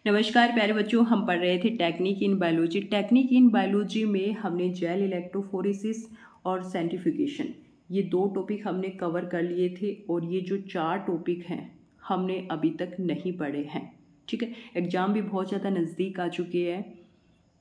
नमस्कार प्यारे बच्चों, हम पढ़ रहे थे technique in biology. Technique in biology में हमने जेल इलेक्ट्रोफोरेसिस और सेंट्रीफ्यूगेशन, ये दो टॉपिक हमने कवर कर लिए थे और ये जो 4 टॉपिक हैं हमने अभी तक नहीं पढ़े हैं। ठीक है, एग्ज़ाम भी बहुत ज़्यादा नज़दीक आ चुके हैं,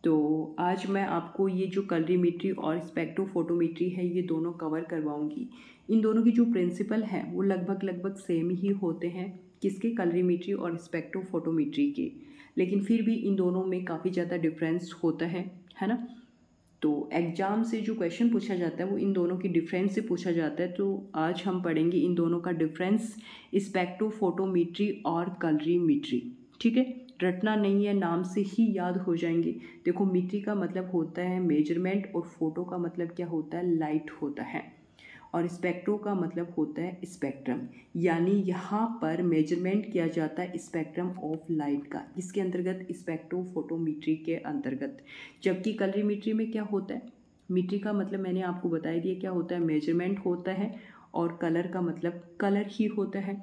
तो आज मैं आपको ये जो कलरीमेट्री और स्पेक्ट्रोफोटोमेट्री है ये दोनों कवर करवाऊंगी। इन दोनों की जो प्रिंसिपल हैं वो लगभग सेम ही होते हैं, किसके, कलरीमेट्री और स्पेक्ट्रोफोटोमेट्री के, लेकिन फिर भी इन दोनों में काफ़ी ज़्यादा डिफरेंस होता है ना। तो एग्ज़ाम से जो क्वेश्चन पूछा जाता है वो इन दोनों की डिफरेंस से पूछा जाता है। तो आज हम पढ़ेंगे इन दोनों का डिफरेंस, स्पेक्ट्रोफोटोमेट्री और कलरीमेट्री। ठीक है, रटना नहीं है, नाम से ही याद हो जाएंगे। देखो, मीट्री का मतलब होता है मेजरमेंट और फोटो का मतलब क्या होता है, लाइट होता है, और स्पेक्ट्रो का मतलब होता है स्पेक्ट्रम। यानी यहाँ पर मेजरमेंट किया जाता है स्पेक्ट्रम ऑफ लाइट का, इसके अंतर्गत स्पेक्ट्रोफोटोमेट्री के अंतर्गत। जबकि कलरीमेट्री में क्या होता है, मीट्री का मतलब मैंने आपको बता दिया क्या होता है, मेजरमेंट होता है, और कलर का मतलब कलर ही होता है।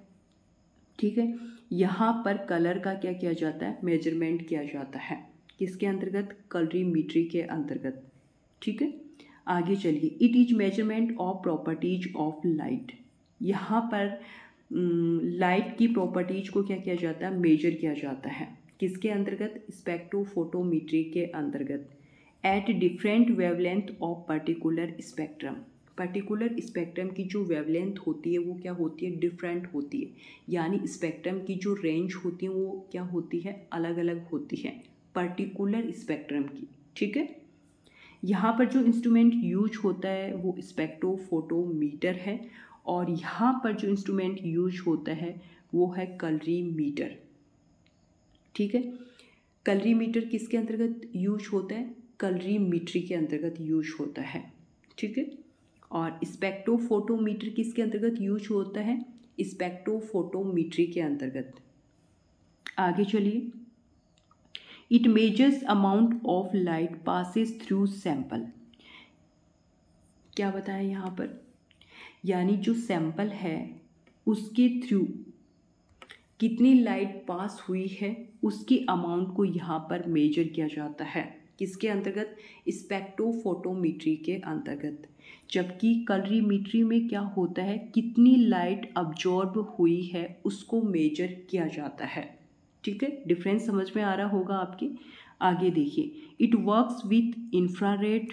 ठीक है, यहाँ पर कलर का क्या किया जाता है, मेजरमेंट किया जाता है, किसके अंतर्गत, कलरीमेट्री के अंतर्गत। ठीक है, आगे चलिए। It is measurement of properties of light. यहाँ पर लाइट की प्रॉपर्टीज को क्या किया जाता है, मेजर किया जाता है, किसके अंतर्गत, स्पेक्ट्रोफोटोमेट्री के अंतर्गत। At different wavelength of particular spectrum. Particular spectrum की जो वेवलेंथ होती है वो क्या होती है, डिफरेंट होती है। यानी स्पेक्ट्रम की जो रेंज होती है वो क्या होती है, अलग अलग होती है पर्टिकुलर स्पेक्ट्रम की। ठीक है, यहाँ पर जो इंस्ट्रूमेंट यूज होता है वो स्पेक्ट्रोफोटोमीटर है, और यहाँ पर जो इंस्ट्रूमेंट यूज होता है वो है कलरीमीटर। ठीक है, कलरीमीटर किसके अंतर्गत यूज होता है, कलरीमेट्री के अंतर्गत यूज होता है। ठीक है, और स्पेक्ट्रोफोटोमीटर किसके अंतर्गत यूज होता है, स्पेक्ट्रोफोटोमेट्री के अंतर्गत। आगे चलिए। It measures amount of light passes through sample. क्या बताया यहाँ पर, यानी जो सैंपल है उसके थ्रू कितनी लाइट पास हुई है उसकी अमाउंट को यहाँ पर मेजर किया जाता है, किसके अंतर्गत, स्पेक्ट्रोफोटोमेट्री के अंतर्गत। जबकि कलरीमेट्री में क्या होता है, कितनी लाइट अब्जॉर्ब हुई है उसको मेजर किया जाता है। ठीक है, डिफरेंस समझ में आ रहा होगा आपके। आगे देखिए। It works with infrared,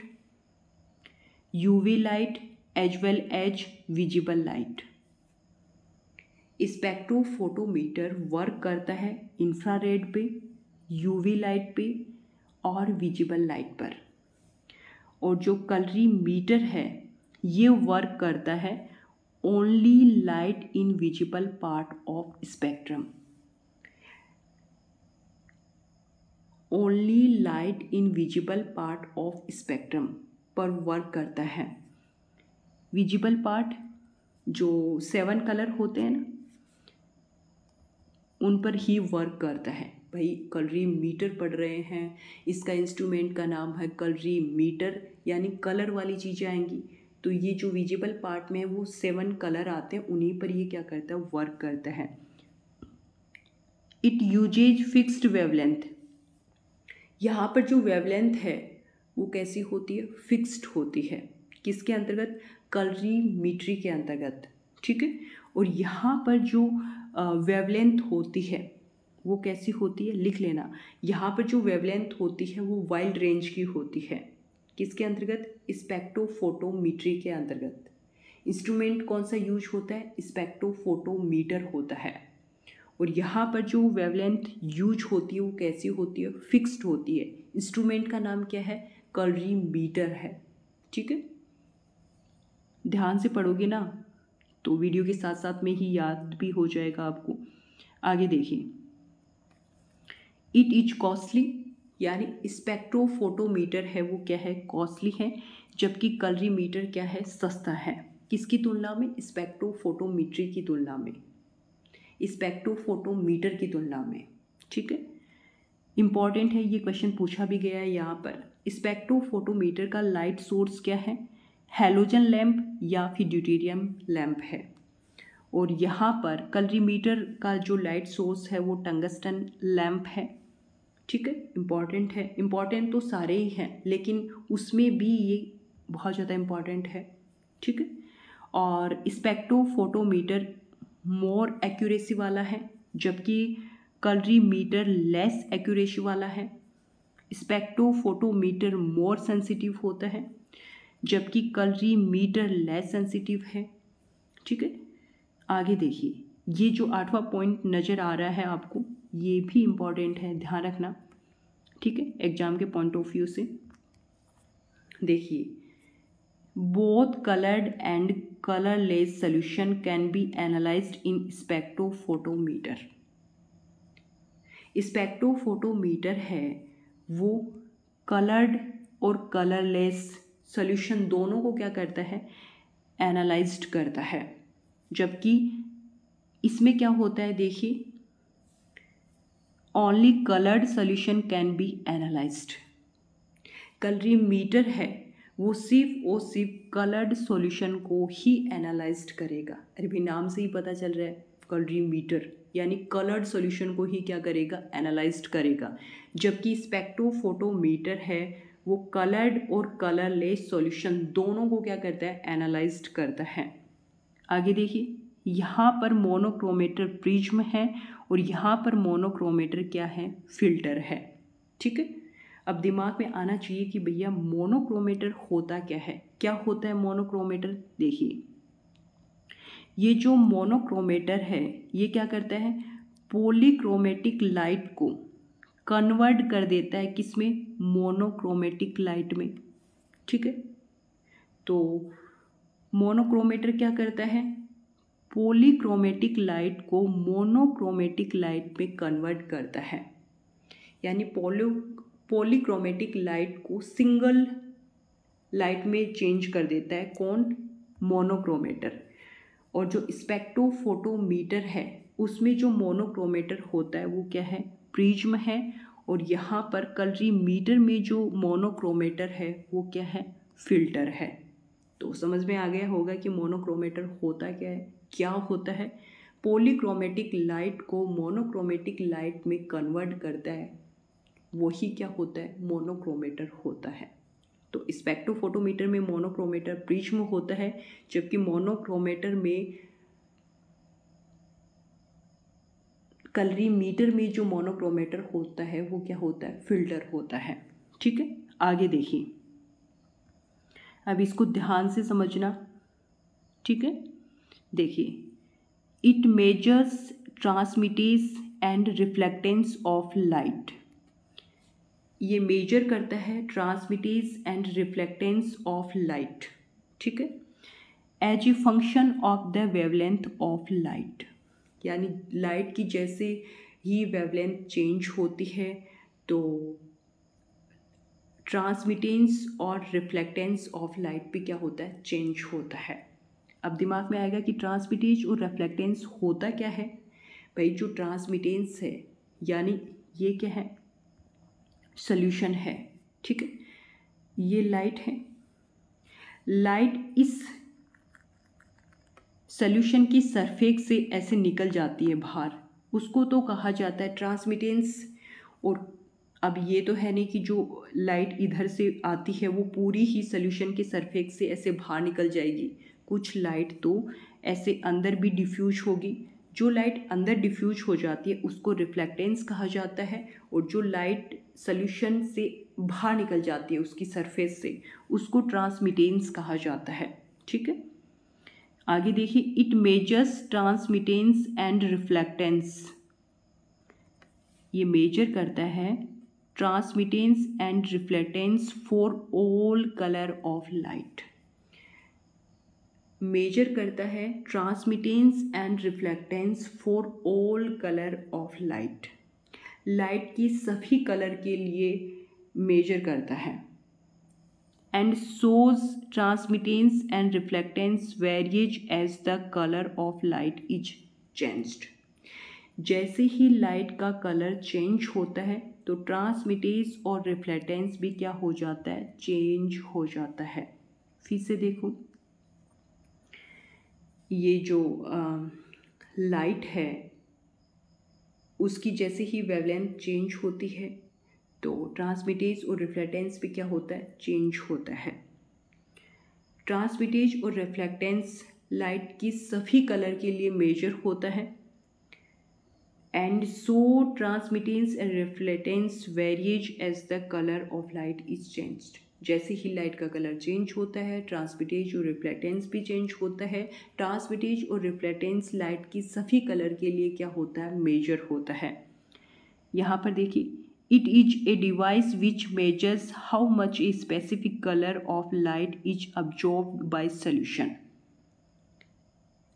UV light as well as visible light. Spectrophotometer work करता है इंफ्रारेड पे, यूवी लाइट पे और विजिबल लाइट पर। और जो कलरीमीटर है ये वर्क करता है only light in visible part of spectrum. Only light in visible part of spectrum पर वर्क करता है। विजिबल पार्ट जो 7 कलर होते हैं ना, उन पर ही वर्क करता है। भाई कलरीमीटर पढ़ रहे हैं, इसका इंस्ट्रूमेंट का नाम है कलरीमीटर, यानी कलर वाली चीज़ें आएंगी। तो ये जो विजिबल पार्ट में है वो 7 कलर आते हैं, उन्हीं पर ये क्या करता है, वर्क करता है। It uses fixed wavelength. यहाँ पर जो वेवलेंथ है वो कैसी होती है, फिक्स्ड होती है, किसके अंतर्गत, कलरीमेट्री के अंतर्गत। ठीक है, और यहाँ पर जो वेवलेंथ होती है वो कैसी होती है, लिख लेना। यहाँ पर जो वेवलेंथ होती है वो वाइड रेंज की होती है, किसके अंतर्गत, स्पेक्ट्रोफोटोमेट्री के अंतर्गत। इंस्ट्रूमेंट कौन सा यूज होता है, स्पेक्ट्रोफोटोमीटर होता है। और यहाँ पर जो वेवलेंथ यूज होती है वो कैसी होती है, फिक्स्ड होती है। इंस्ट्रूमेंट का नाम क्या है, कलरीमीटर है। ठीक है, ध्यान से पढ़ोगे ना तो वीडियो के साथ साथ में ही याद भी हो जाएगा आपको। आगे देखिए। इट इज कॉस्टली, यानी स्पेक्ट्रोफोटोमीटर है वो क्या है, कॉस्टली है, जबकि कलरीमीटर क्या है, सस्ता है। किसकी तुलना में, स्पेक्ट्रोफोटोमेट्री की तुलना में, स्पेक्ट्रोफोटोमीटर की तुलना में। ठीक है, इंपॉर्टेंट है, ये क्वेश्चन पूछा भी गया है यहाँ पर। स्पेक्ट्रोफोटोमीटर का लाइट सोर्स क्या है, हैलोजन लैंप या फिर ड्यूटेरियम लैंप है। और यहाँ पर कलरीमीटर का जो लाइट सोर्स है वो टंगस्टन लैंप है। ठीक है, इम्पॉर्टेंट है। इम्पॉर्टेंट तो सारे ही हैं, लेकिन उसमें भी ये बहुत ज़्यादा इम्पॉर्टेंट है। ठीक है, और स्पेक्ट्रोफोटोमीटर मोर एक्यूरेसी वाला है, जबकि कलरीमीटर लेस एक्यूरेसी वाला है। स्पेक्ट्रोफोटोमीटर मोर सेंसिटिव होता है, जबकि कलरीमीटर लेस सेंसिटिव है। ठीक है, आगे देखिए, ये जो 8वां पॉइंट नज़र आ रहा है आपको, ये भी इम्पॉर्टेंट है, ध्यान रखना। ठीक है, एग्जाम के पॉइंट ऑफ व्यू से देखिए, both coloured and colourless solution can be analysed in spectrophotometer. Spectrophotometer है वो कलर्ड और कलरलेस सोल्यूशन दोनों को क्या करता है, एनालाइज्ड करता है। जबकि इसमें क्या होता है, देखिए, only coloured solution can be analysed. Colorimeter है वो सिर्फ और सिर्फ कलर्ड सॉल्यूशन को ही एनालाइज्ड करेगा। अरे भी नाम से ही पता चल रहा है, कलरीमीटर यानी कलर्ड सॉल्यूशन को ही क्या करेगा, एनालाइज्ड करेगा। जबकि स्पेक्ट्रोफोटोमीटर है वो कलर्ड और कलरलेस सॉल्यूशन दोनों को क्या करता है, एनालाइज्ड करता है। आगे देखिए, यहाँ पर मोनोक्रोमेटर प्रिज्म है और यहाँ पर मोनोक्रोमेटर क्या है, फिल्टर है। ठीक है, अब दिमाग में आना चाहिए कि भैया मोनोक्रोमेटर होता क्या है, क्या होता है मोनोक्रोमेटर। देखिए, ये जो मोनोक्रोमेटर है ये क्या करता है, पॉलीक्रोमेटिक लाइट को कन्वर्ट कर देता है किसमें, मोनोक्रोमेटिक लाइट में। ठीक है, तो मोनोक्रोमेटर क्या करता है, पॉलीक्रोमेटिक लाइट को मोनोक्रोमेटिक लाइट में कन्वर्ट करता है। यानी पॉलीक्रोमेटिक लाइट को सिंगल लाइट में चेंज कर देता है, कौन, मोनोक्रोमेटर। और जो स्पेक्ट्रोफोटोमीटर है उसमें जो मोनोक्रोमेटर होता है वो क्या है, प्रिज्म है। और यहाँ पर कलरीमीटर में जो मोनोक्रोमेटर है वो क्या है, फिल्टर है। तो समझ में आ गया होगा कि मोनोक्रोमेटर होता क्या है, क्या होता है। पॉलीक्रोमेटिक लाइट को मोनोक्रोमेटिक लाइट में कन्वर्ट करता है, वही क्या होता है, मोनोक्रोमेटर होता है। तो स्पेक्ट्रोफोटोमीटर में मोनोक्रोमेटर प्रिज्म होता है, जबकि मोनोक्रोमेटर में कलरीमीटर में जो मोनोक्रोमेटर होता है वो क्या होता है, फिल्टर होता है। ठीक है, आगे देखिए, अब इसको ध्यान से समझना। ठीक है, देखिए, it measures transmittance and reflectance of light. ये मेजर करता है transmittance and reflectance of light. ठीक है, as a function of the wavelength of light. यानी लाइट की जैसे ही वेवलेंथ चेंज होती है तो ट्रांसमिटेंस और रिफ्लेक्टेंस ऑफ लाइट भी क्या होता है, चेंज होता है। अब दिमाग में आएगा कि ट्रांसमिटेंस और रिफ्लेक्टेंस होता क्या है। भाई जो ट्रांसमिटेंस है यानी ये क्या है, सॉल्यूशन है। ठीक है, ये लाइट है, लाइट इस सॉल्यूशन की सरफेस से ऐसे निकल जाती है बाहर, उसको तो कहा जाता है ट्रांसमिटेंस। और अब ये तो है नहीं कि जो लाइट इधर से आती है वो पूरी ही सॉल्यूशन के सरफेस से ऐसे बाहर निकल जाएगी, कुछ लाइट तो ऐसे अंदर भी डिफ्यूज होगी। जो लाइट अंदर डिफ्यूज हो जाती है उसको रिफ्लेक्टेंस कहा जाता है, और जो लाइट सॉल्यूशन से बाहर निकल जाती है उसकी सरफेस से, उसको ट्रांसमिटेंस कहा जाता है। ठीक है, आगे देखिए, it measures transmittance and reflectance. ये मेजर करता है transmittance and reflectance for all colour of light. Measure करता है transmittance and reflectance for all colour of light. Light की सभी कलर के लिए मेजर करता है। And shows transmittance and reflectance varies as the color of light is changed। जैसे ही लाइट का कलर चेंज होता है तो ट्रांसमिटेंस और रिफ्लेक्टेंस भी क्या हो जाता है, चेंज हो जाता है। फिर से देखो, ये जो लाइट है उसकी जैसे ही वेवलेंथ चेंज होती है तो ट्रांसमिटेज और रिफ्लेक्टेंस पे क्या होता है, चेंज होता है। ट्रांसमिटेज और रिफ्लेक्टेंस लाइट की सभी कलर के लिए मेजर होता है। And so transmittance and reflectance varies as the colour of light is changed. जैसे ही लाइट का कलर चेंज होता है, ट्रांसमिटेज और रिफ्लेक्टेंस भी चेंज होता है। ट्रांसमिटेज और रिफ्लेक्टेंस लाइट की सभी कलर के लिए क्या होता है, मेजर होता है। यहाँ पर देखिए, it is a device which measures how much a specific colour of light is absorbed by solution.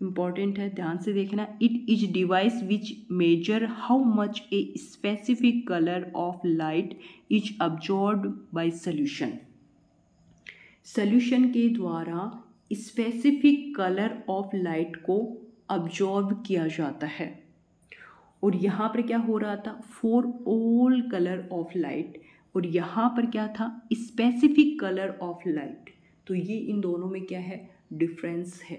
Important है, ध्यान से देखना। It is device which measure how much a specific colour of light is absorbed by solution. Solution के द्वारा specific colour of light को absorb किया जाता है। और यहाँ पर क्या हो रहा था, for all colour of light, और यहाँ पर क्या था, स्पेसिफिक कलर ऑफ लाइट। तो ये इन दोनों में क्या है, डिफरेंस है।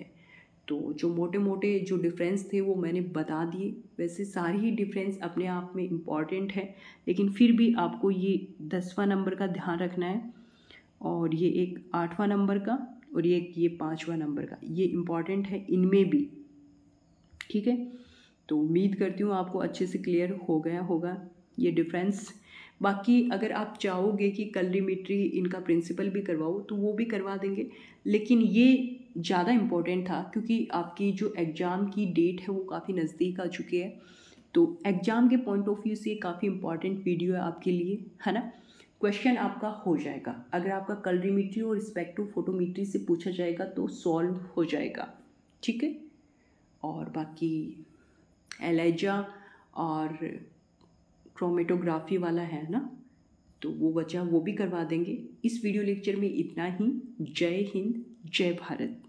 तो जो मोटे मोटे जो डिफरेंस थे वो मैंने बता दिए। वैसे सारी ही डिफरेंस अपने आप में इम्पॉर्टेंट है, लेकिन फिर भी आपको ये 10वां नंबर का ध्यान रखना है, और ये एक 8वां नंबर का, और ये 5वां नंबर का, ये इम्पॉर्टेंट है इनमें भी। ठीक है, तो उम्मीद करती हूँ आपको अच्छे से क्लियर हो गया होगा ये डिफरेंस। बाकी अगर आप चाहोगे कि कलरीमेट्री इनका प्रिंसिपल भी करवाओ तो वो भी करवा देंगे, लेकिन ये ज़्यादा इम्पोर्टेंट था क्योंकि आपकी जो एग्ज़ाम की डेट है वो काफ़ी नज़दीक आ चुकी है। तो एग्ज़ाम के पॉइंट ऑफ व्यू से काफ़ी इम्पॉर्टेंट वीडियो है आपके लिए, है ना। क्वेश्चन आपका हो जाएगा, अगर आपका कलरीमेट्री और स्पेक्ट्रोफोटोमेट्री से पूछा जाएगा तो सॉल्व हो जाएगा। ठीक है, और बाकी एलाइजा और क्रोमेटोग्राफी वाला है ना, तो वो बचा, वो भी करवा देंगे। इस वीडियो लेक्चर में इतना ही। जय हिंद, जय भारत।